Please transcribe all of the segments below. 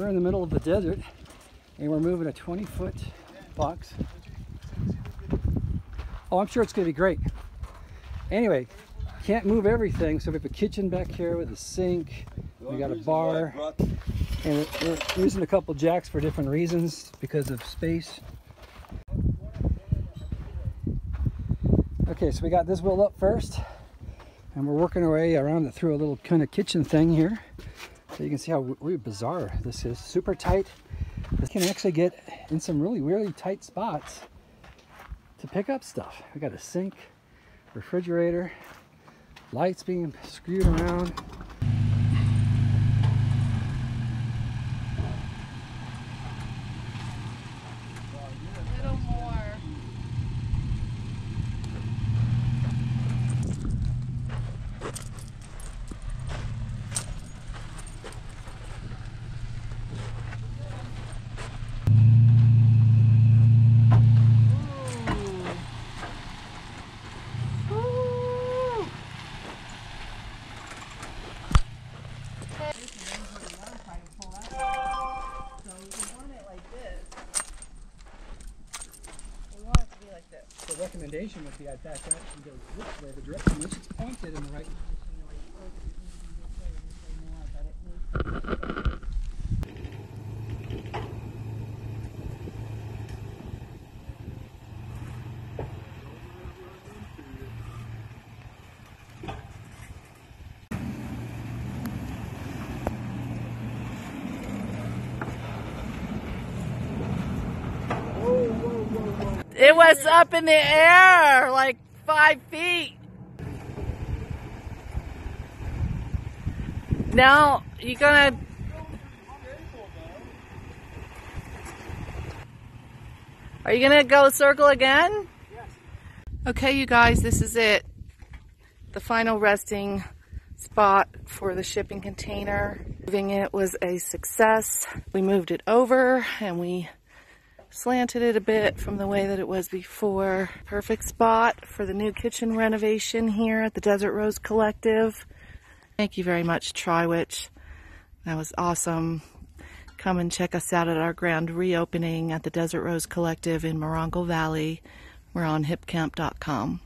in the middle of the desert and we're moving a 20-foot box. Oh, I'm sure it's going to be great. Anyway, can't move everything, so we have a kitchen back here with a sink. We got a bar, and we're using a couple jacks for different reasons because of space. Okay, so we got this wheel up first, and we're working our way around it through a little kind of kitchen thing here. So you can see how really bizarre this is. Super tight. This can actually get in some really tight spots to pick up stuff. We got a sink, refrigerator, lights being screwed around. The recommendation would be that that actually goes this way, the direction in which it's pointed in the right It was up in the air, like 5 feet. Now, you gonna... Are you gonna go circle again? Yes. Okay, you guys, this is it. The final resting spot for the shipping container. Moving it was a success. We moved it over and we slanted it a bit from the way that it was before. Perfect spot for the new kitchen renovation here at the Desert Rose Collective. Thank you very much, TriWich. That was awesome. Come and check us out at our grand reopening at the Desert Rose Collective in Morongo Valley. We're on hipcamp.com.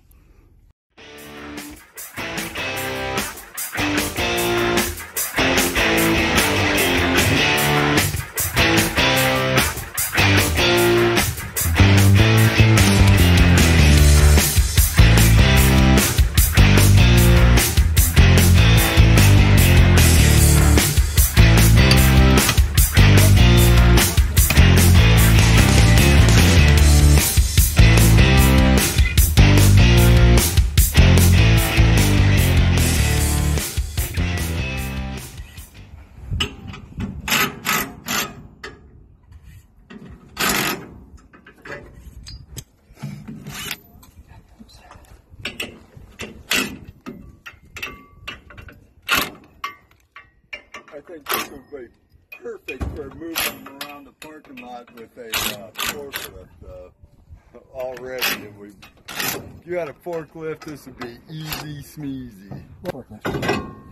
I think this would be perfect for moving around the parking lot with a forklift already. If you had a forklift, this would be easy smeezy. Forklift.